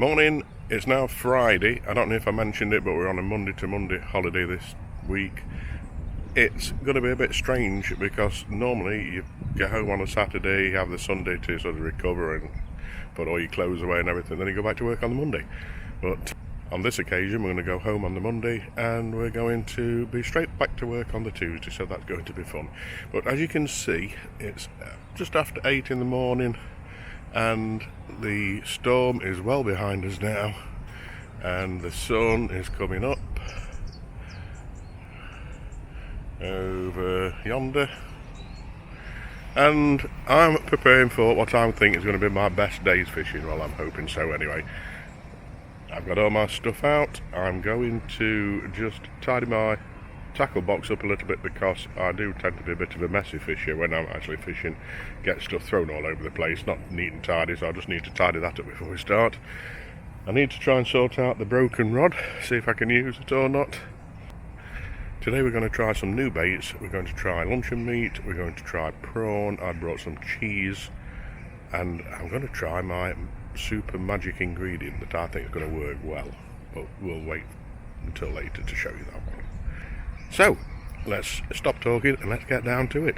Morning, it's now Friday. I don't know if I mentioned it, but we're on a Monday to Monday holiday this week. It's going to be a bit strange because normally you get home on a Saturday, you have the Sunday to sort of recover and put all your clothes away and everything, then you go back to work on the Monday. But on this occasion, we're going to go home on the Monday and we're going to be straight back to work on the Tuesday, so that's going to be fun. But as you can see, it's just after 8 in the morning and the storm is well behind us now and the sun is coming up over yonder, and I'm preparing for what I think is going to be my best day's fishing. Well, I'm hoping so anyway. I've got all my stuff out. I'm going to just tidy my tackle box up a little bit because I do tend to be a bit of a messy fisher when I'm actually fishing. Get stuff thrown all over the place, not neat and tidy, so I just need to tidy that up before we start. I need to try and sort out the broken rod, see if I can use it or not. Today we're going to try some new baits. We're going to try luncheon meat, we're going to try prawn, I brought some cheese, and I'm going to try my super magic ingredient that I think is going to work well, but we'll wait until later to show you that one. So, let's stop talking and let's get down to it.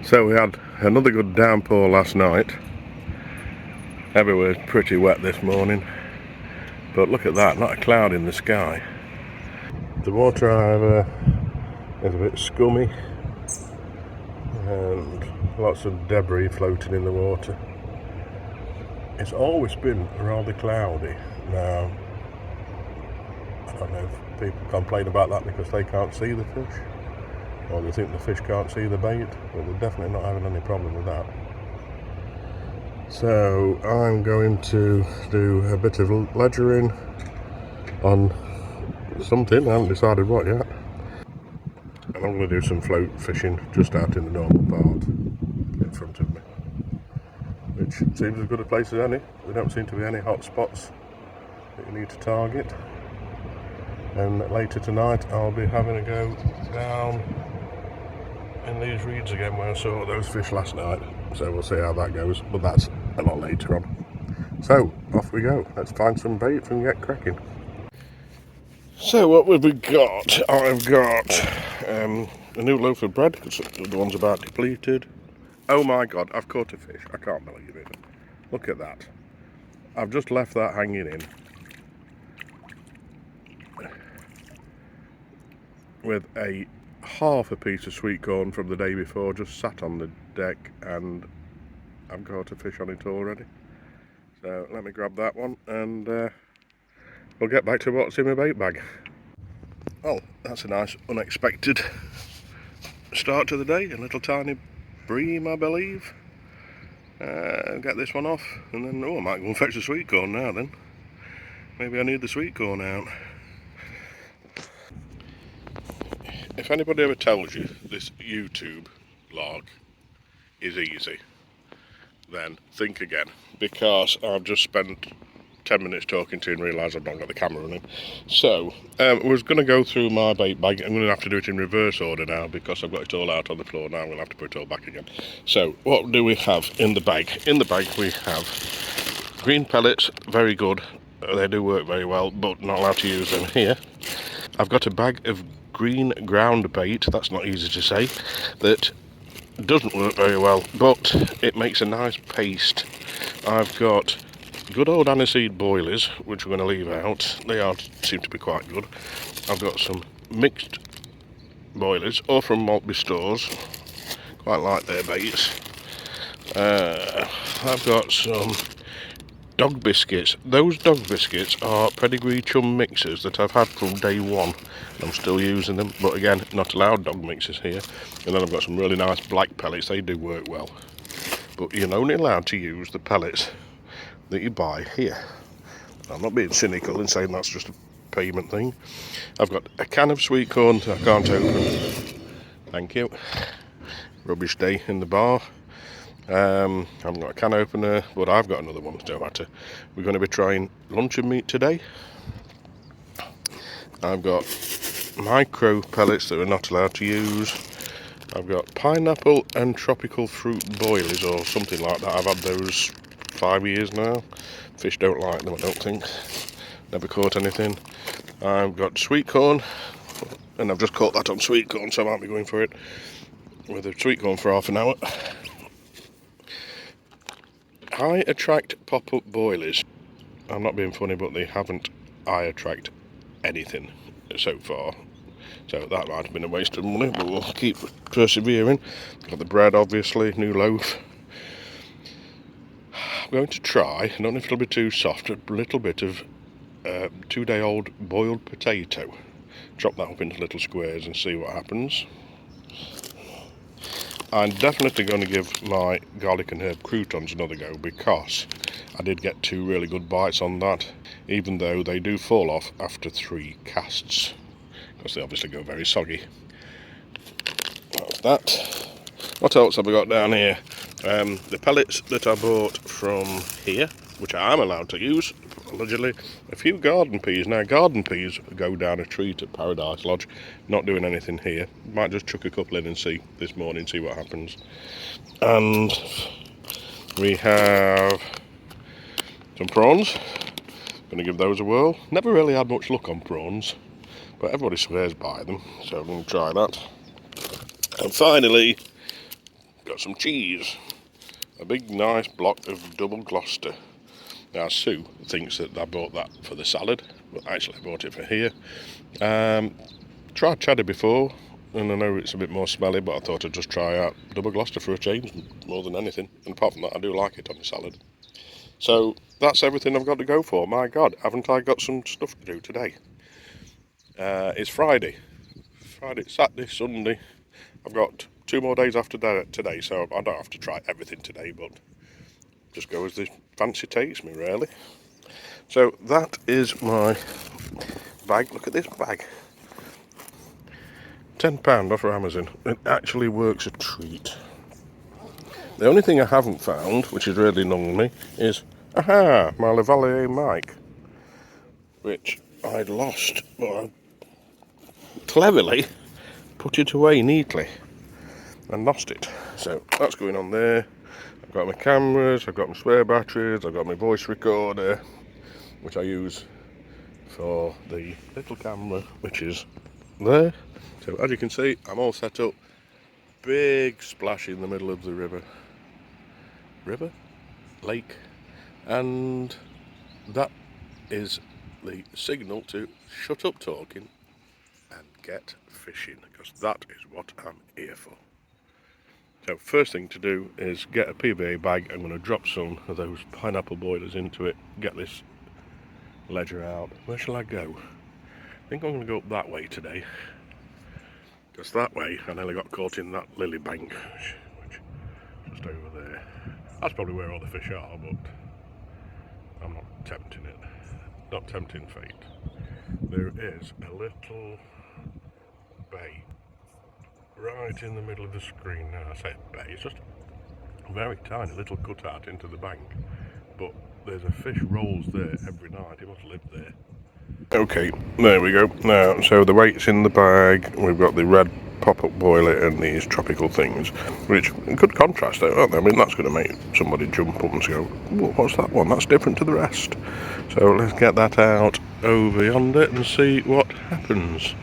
So we had another good downpour last night. Everywhere's pretty wet this morning, but look at that, not a cloud in the sky. The water either is a bit scummy and lots of debris floating in the water. It's always been rather cloudy. Now, I don't know if people complain about that because they can't see the fish, or they think the fish can't see the bait, but they're definitely not having any problem with that. So I'm going to do a bit of ledgering on something, I haven't decided what yet. And I'm going to do some float fishing just out in the normal part in front of me, which seems as good a place as any. There don't seem to be any hot spots that you need to target. And later tonight I'll be having a go down in these reeds again where I saw those fish last night, so we'll see how that goes, but that's a lot later on. So off we go, let's find some bait and get cracking. So what have we got? I've got a new loaf of bread because the one's about depleted. Oh my god, I've caught a fish, I can't believe it. Look at that. I've just left that hanging in with half a piece of sweet corn from the day before just sat on the deck, and I've got a fish on it already. So let me grab that one and we'll get back to what's in my bait bag. Oh, that's a nice unexpected start to the day. A little tiny bream, I believe. Get this one off and then, I might go and fetch the sweet corn now then. Maybe I need the sweet corn out. If anybody ever tells you this YouTube log is easy, then think again, because I've just spent 10 minutes talking to you and realised I've not got the camera running. So, I was going to go through my bait bag. I'm going to have to do it in reverse order now because I've got it all out on the floor now. I'm going to have to put it all back again. So, what do we have in the bag? In the bag we have green pellets, very good. They do work very well, but not allowed to use them here. I've got a bag of green ground bait, that's not easy to say, that doesn't work very well, but it makes a nice paste. I've got good old aniseed boilies, which we're going to leave out. They seem to be quite good. I've got some mixed boilies, or from Maltby stores. Quite like their baits. I've got some dog biscuits. Those dog biscuits are pedigree chum mixers that I've had from day one. I'm still using them, but again, not allowed dog mixers here. And then I've got some really nice black pellets. They do work well, but you're only allowed to use the pellets that you buy here. I'm not being cynical and saying that's just a payment thing. I've got a can of sweet corn that I can't open. Thank you. Rubbish day in the bar. I haven't got a can opener, but I've got another one, don't matter. We're going to be trying luncheon meat today. I've got micro pellets that we're not allowed to use. I've got pineapple and tropical fruit boilies or something like that. I've had those 5 years now. Fish don't like them, I don't think. Never caught anything. I've got sweet corn, and I've just caught that on sweet corn, so I might be going for it with the sweet corn for half an hour. Eye attract pop-up boilies. I'm not being funny, but they haven't eye attract anything so far. So that might have been a waste of money, but we'll keep persevering. Got the bread, obviously, new loaf. I'm going to try, I don't know if it'll be too soft, a little bit of 2-day-old boiled potato. Chop that up into little squares and see what happens. I'm definitely going to give my garlic and herb croutons another go, because I did get 2 really good bites on that, even though they do fall off after 3 casts, because they obviously go very soggy. That's that. What else have we got down here? The pellets that I bought from here, which I am allowed to use, allegedly. A few garden peas. Now, garden peas go down a treat at Paradise Lodge. Not doing anything here. Might just chuck a couple in and see this morning, see what happens. And we have some prawns. Going to give those a whirl. Never really had much luck on prawns, but everybody swears by them, so I'm going to try that. And finally, got some cheese. A big nice block of double Gloucester. Now Sue thinks that I bought that for the salad, but actually I bought it for here. Tried cheddar before, and I know it's a bit more smelly, but I thought I'd just try out double Gloucester for a change more than anything. And apart from that, I do like it on the salad. So that's everything I've got to go for. My God, haven't I got some stuff to do today? It's Friday, Saturday, Sunday. I've got 2 more days after that today, so I don't have to try everything today, but just go as the fancy takes me, really. So that is my bag. Look at this bag. £10 off of Amazon. It actually works a treat. The only thing I haven't found, which is really annoying me, is my Lavalier mic, which I'd lost, but I cleverly put it away neatly and lost it. So that's going on there. I've got my cameras, I've got my spare batteries, I've got my voice recorder, which I use for the little camera, which is there. So as you can see, I'm all set up. Big splash in the middle of the lake, and that is the signal to shut up talking and get fishing, because that is what I'm here for. So first thing to do is get a PVA bag. I'm going to drop some of those pineapple boilers into it, get this ledger out. Where shall I go? I think I'm going to go up that way today, because that way I nearly got caught in that lily bank, which is just over there. That's probably where all the fish are, but I'm not tempting it. Not tempting fate. There is a little bay right in the middle of the screen. Now I say bay, it's just a very tiny little cutout into the bank, but there's a fish rolls there every night. He must live there. Okay, there we go. Now, so the weight's in the bag. We've got the red pop-up boiler and these tropical things, which good contrast though, aren't they? I mean, that's going to make somebody jump up and go, what's that one? That's different to the rest. So let's get that out over yonder and see what happens.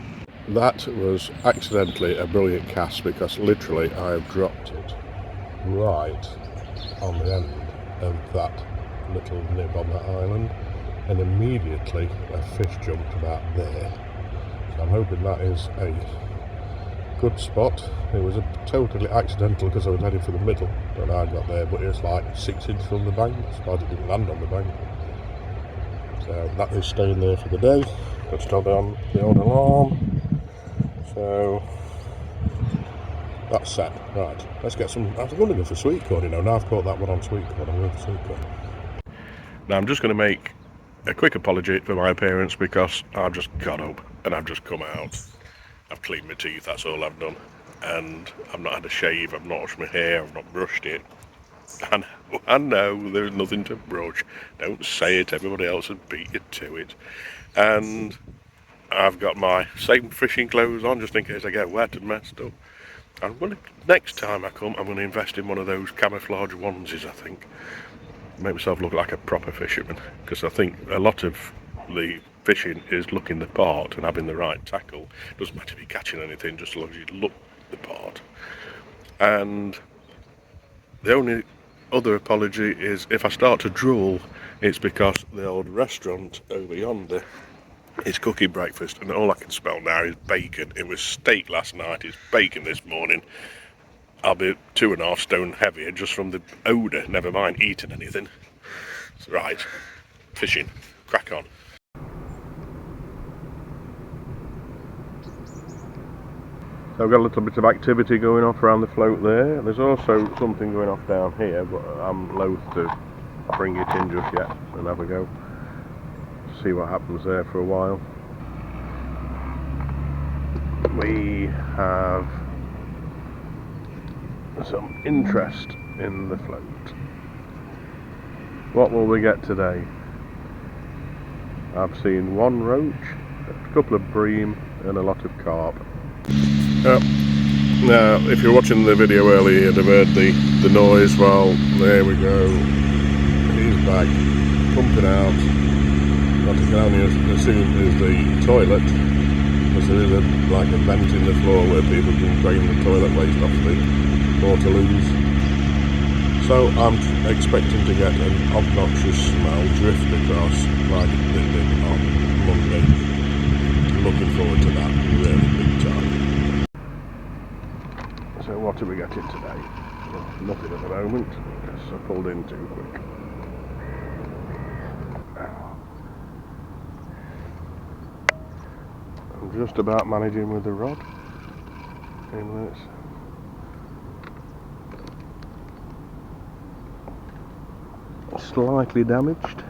That was accidentally a brilliant cast, because literally I have dropped it right on the end of that little nib on that island, and immediately a fish jumped about there. So I'm hoping that is a good spot. It was a totally accidental, because I was heading for the middle when I got there, but it was like 6 inches from the bank, so I didn't land on the bank. So that is staying there for the day. Got started on the old alarm. So that's set. Right, let's get some. I was going to go for sweet corn, you know. Now I've caught that one on sweet corn, I'm going for sweet corn. Now I'm just going to make a quick apology for my appearance because I've just got up and I've just come out. I've cleaned my teeth, that's all I've done. And I've not had a shave, I've not washed my hair, I've not brushed it. And I know there's nothing to brush. Don't say it, everybody else would beat you to it. And I've got my same fishing clothes on just in case I get wet and messed up. Next time I come, I'm going to invest in one of those camouflage onesies, I think. Make myself look like a proper fisherman, because I think a lot of the fishing is looking the part and having the right tackle. Doesn't matter if you're catching anything, just as long as you look the part. And the only other apology is if I start to drool, it's because the old restaurant over yonder is cooking breakfast and all I can smell now is bacon. It was steak last night, it's bacon this morning. I'll be 2.5 stone heavier just from the odour, never mind eating anything. Right, fishing, crack on. So I've got a little bit of activity going off around the float there. There's also something going off down here, but I'm loath to bring it in just yet and have a go. See what happens there for a while. We have some interest in the float. What will we get today? I've seen one roach, a couple of bream and a lot of carp. Now if you're watching the video earlier you'd have heard the noise. Well, there we go, he's back, pumping out. What I can only assume is the toilet, because there is like a vent in the floor where people can drain the toilet waste off the waterloos. So I'm expecting to get an obnoxious smell drift across like it did on Monday. Looking forward to that really big time. So what are we getting today? Well, nothing at the moment, because I pulled in too quick. I'm just about managing with the rod. 10 minutes. Slightly damaged.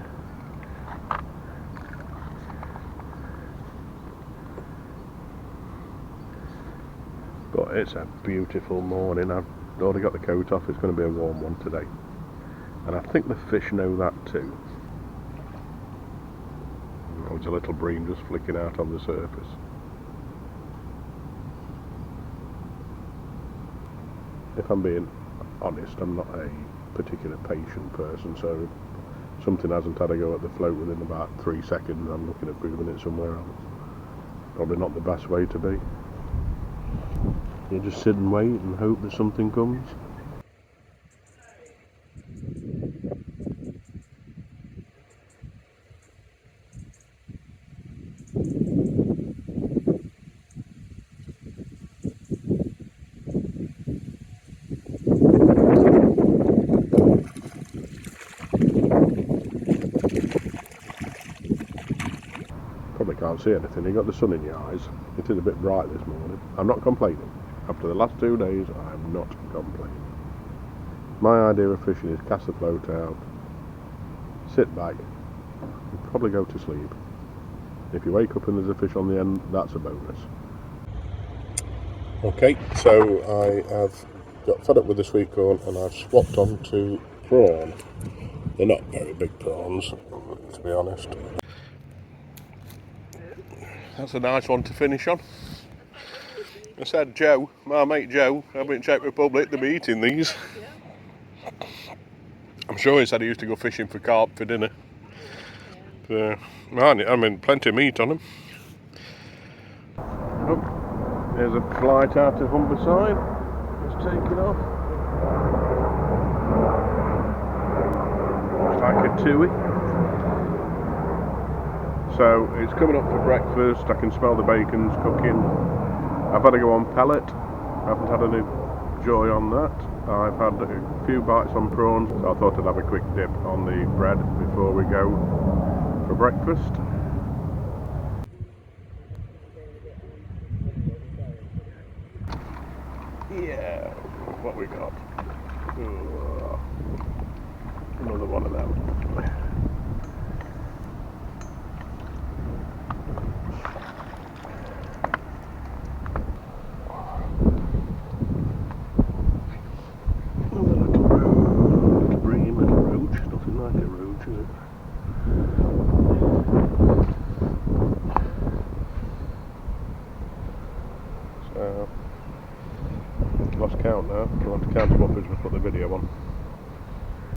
But it's a beautiful morning. I've already got the coat off. It's going to be a warm one today. And I think the fish know that too. There's a little bream just flicking out on the surface. If I'm being honest, I'm not a particular patient person, so if something hasn't had a go at the float within about 3 seconds, I'm looking at moving it somewhere else. Probably not the best way to be. You just sit and wait and hope that something comes. Probably can't see anything, you got the sun in your eyes. It is a bit bright this morning. I'm not complaining. After the last 2 days, I'm not complaining. My idea of fishing is cast the float out, sit back, and probably go to sleep. If you wake up and there's a fish on the end, that's a bonus. Okay, so I have got fed up with the sweet corn and I've swapped on to prawn. They're not very big prawns, to be honest. That's a nice one to finish on. I said Joe, my mate Joe, over in Czech Republic, they'll be eating these. I'm sure he said he used to go fishing for carp for dinner. I mean, plenty of meat on them. Oh, there's a flight out of Humberside. It's taking off. Looks like a tui. So it's coming up for breakfast. I can smell the bacon's cooking. I've had to go on pellet. I haven't had any joy on that. I've had a few bites on prawns, so I thought I'd have a quick dip on the bread before we go for breakfast. Yeah, what we got? Ooh, another one of them.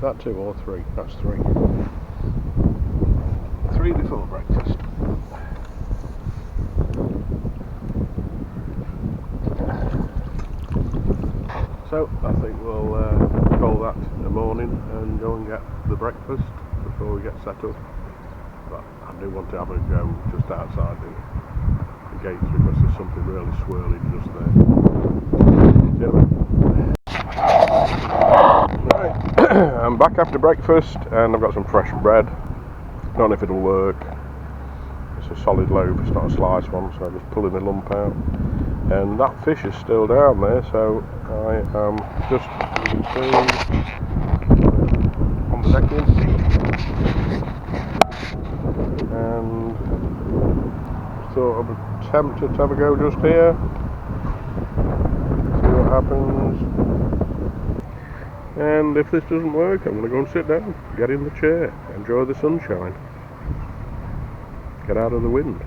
That 2 or 3? That's 3. 3 before breakfast. So I think we'll call that a morning and go and get the breakfast before we get set up. But I do want to have a go just outside the gates because there's something really swirling just there. Right, I'm back after breakfast and I've got some fresh bread. Don't know if it'll work. It's a solid loaf, it's not a sliced one, so I'm just pulling the lump out. And that fish is still down there, so I am just on the decking and thought I'd attempt to have a go just here, see what happens. And if this doesn't work, I'm going to go and sit down, get in the chair, enjoy the sunshine, get out of the wind.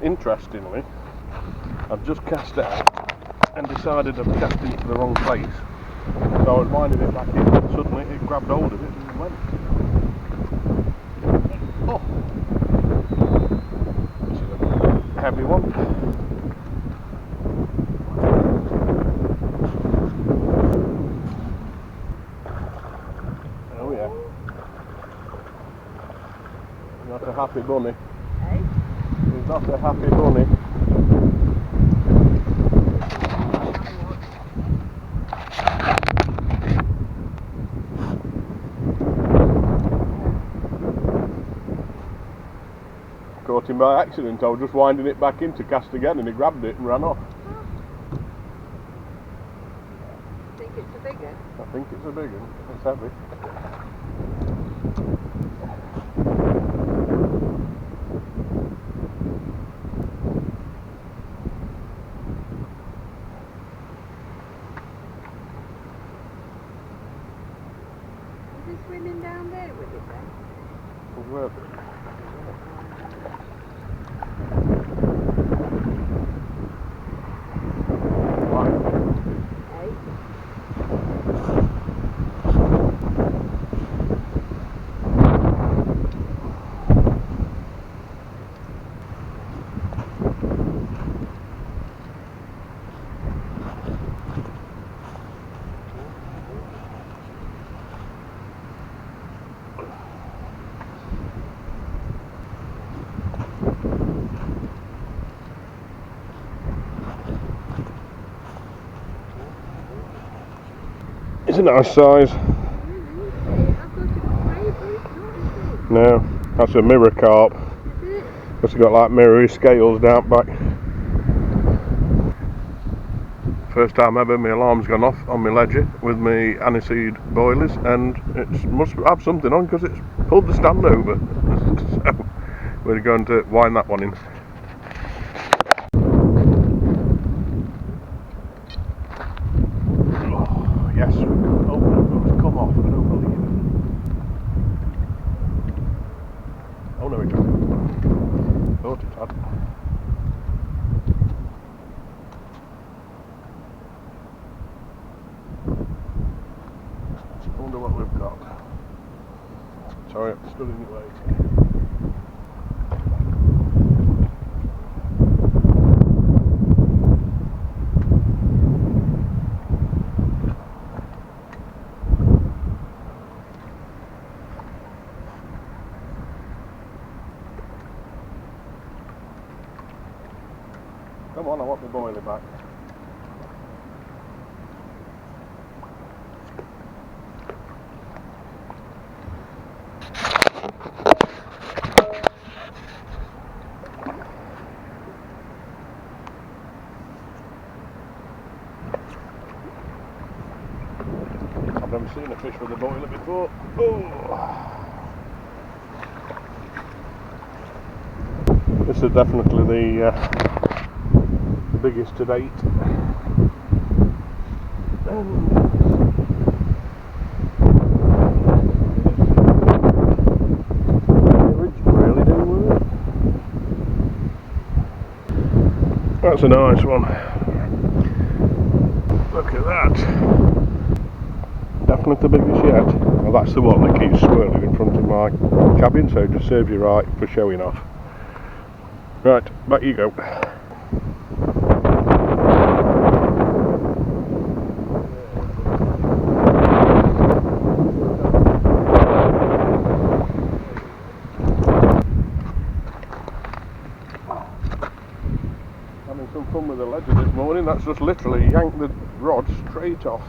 Interestingly, I've just cast out and decided I'm casting it to the wrong place. So I was winding it back in and suddenly it grabbed hold of it and went. Oh! This is a heavy one. Oh yeah. Not a happy bunny. He's not a happy bunny. Caught him by accident. I was just winding it back in to cast again and he grabbed it and ran off. Think it's a big one? I think it's a big one. It's heavy. Is he swimming down there with it then? Well, it's a nice size. No, that's a mirror carp. It's got like mirror scales down back. First time ever my alarm's gone off on my ledger with my aniseed boilers, and it must have something on because it's pulled the stand over. So we're going to wind that one in. Oh, yes, oh, it's come off, I don't believe it. Oh no, it hasn't. Thought it had. I wonder what we've got. Sorry, I'm stood in your way. Come on, I want the boiler back. I've never seen a fish with a boiler before. Oh. This is definitely the biggest to date. That's a nice one. Look at that. Definitely the biggest yet. Well, that's the one that keeps swirling in front of my cabin, so it just serves you right for showing off. Right, back you go. Having some fun with the ledger this morning. That's just literally yanked the rod straight off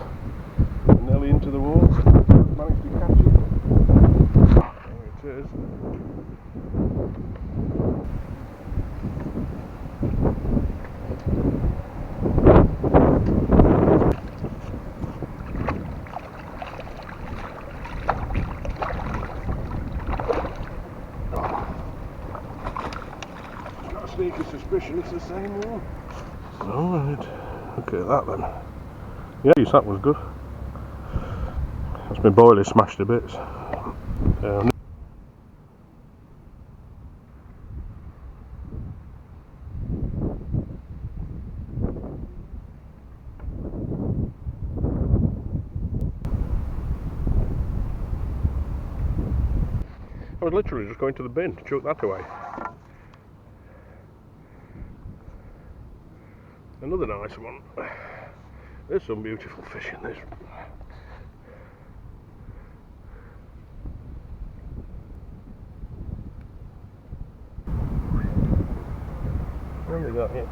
and nearly into the water. Managed to catch it. There it is. Got a sneaky suspicion it's the same one. Alright, look at that then. Yes, that was good. That's my boiler smashed to bits. I was literally just going to the bin to chuck that away. Another nice one. There's some beautiful fish in this. What have we got here?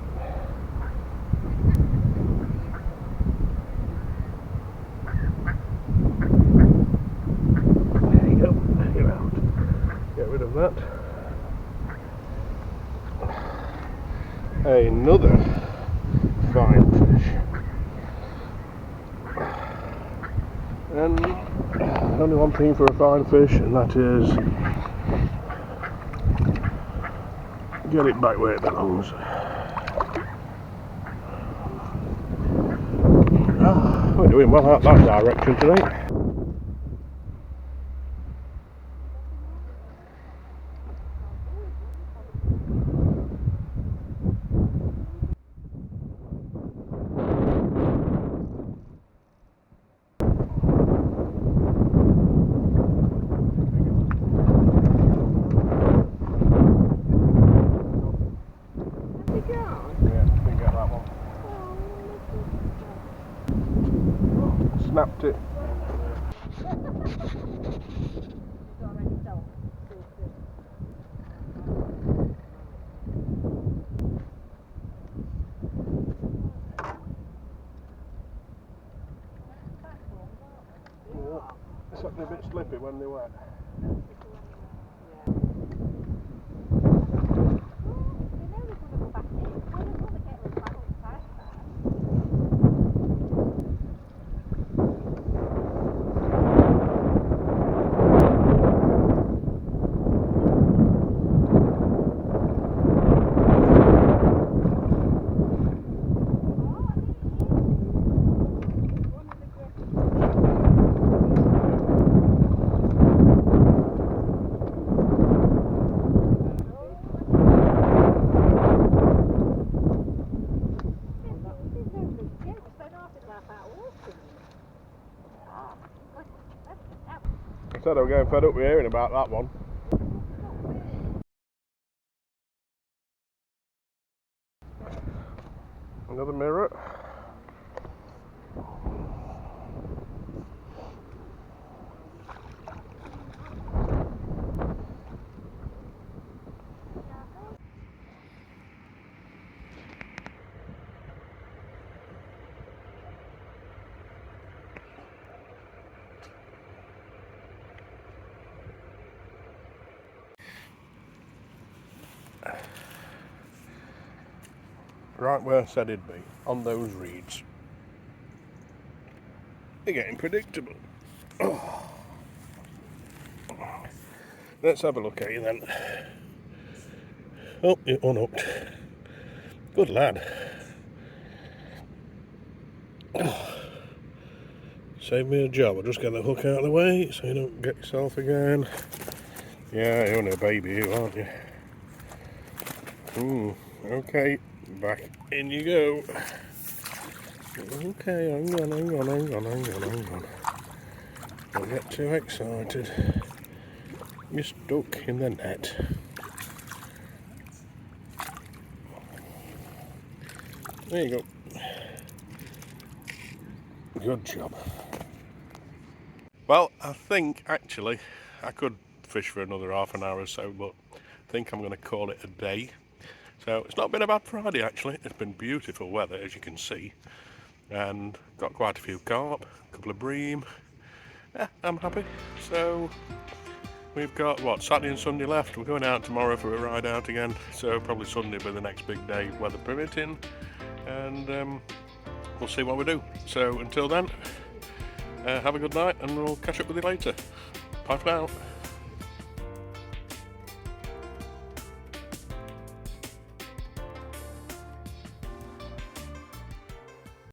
There you go. You're out. Get rid of that. Another fine fish. And only one thing for a fine fish, and that is get it back where it belongs. We're doing well out that direction today. Snapped it. It's a bit slippy when they're wet. I said I was getting fed up with hearing about that one. Another mirror. Right where I said it'd be, on those reeds. They're getting predictable. Oh. Let's have a look at you then. Oh, you're unhooked. Good lad. Oh. Save me a job. I'll just get the hook out of the way so you don't get yourself again. Yeah, you're only a baby, you aren't you? Okay. Back in you go. Okay, hang on. Don't get too excited. You're stuck in the net. There you go. Good job. Well, I think actually I could fish for another half an hour or so, but I think I'm going to call it a day. So it's not been a bad Friday actually. It's been beautiful weather, as you can see, and got quite a few carp, a couple of bream. Yeah, I'm happy. So we've got what, Saturday and Sunday left. We're going out tomorrow for a ride out again, so probably Sunday will be the next big day, weather permitting, and we'll see what we do. So until then, have a good night, and we'll catch up with you later. Bye for now.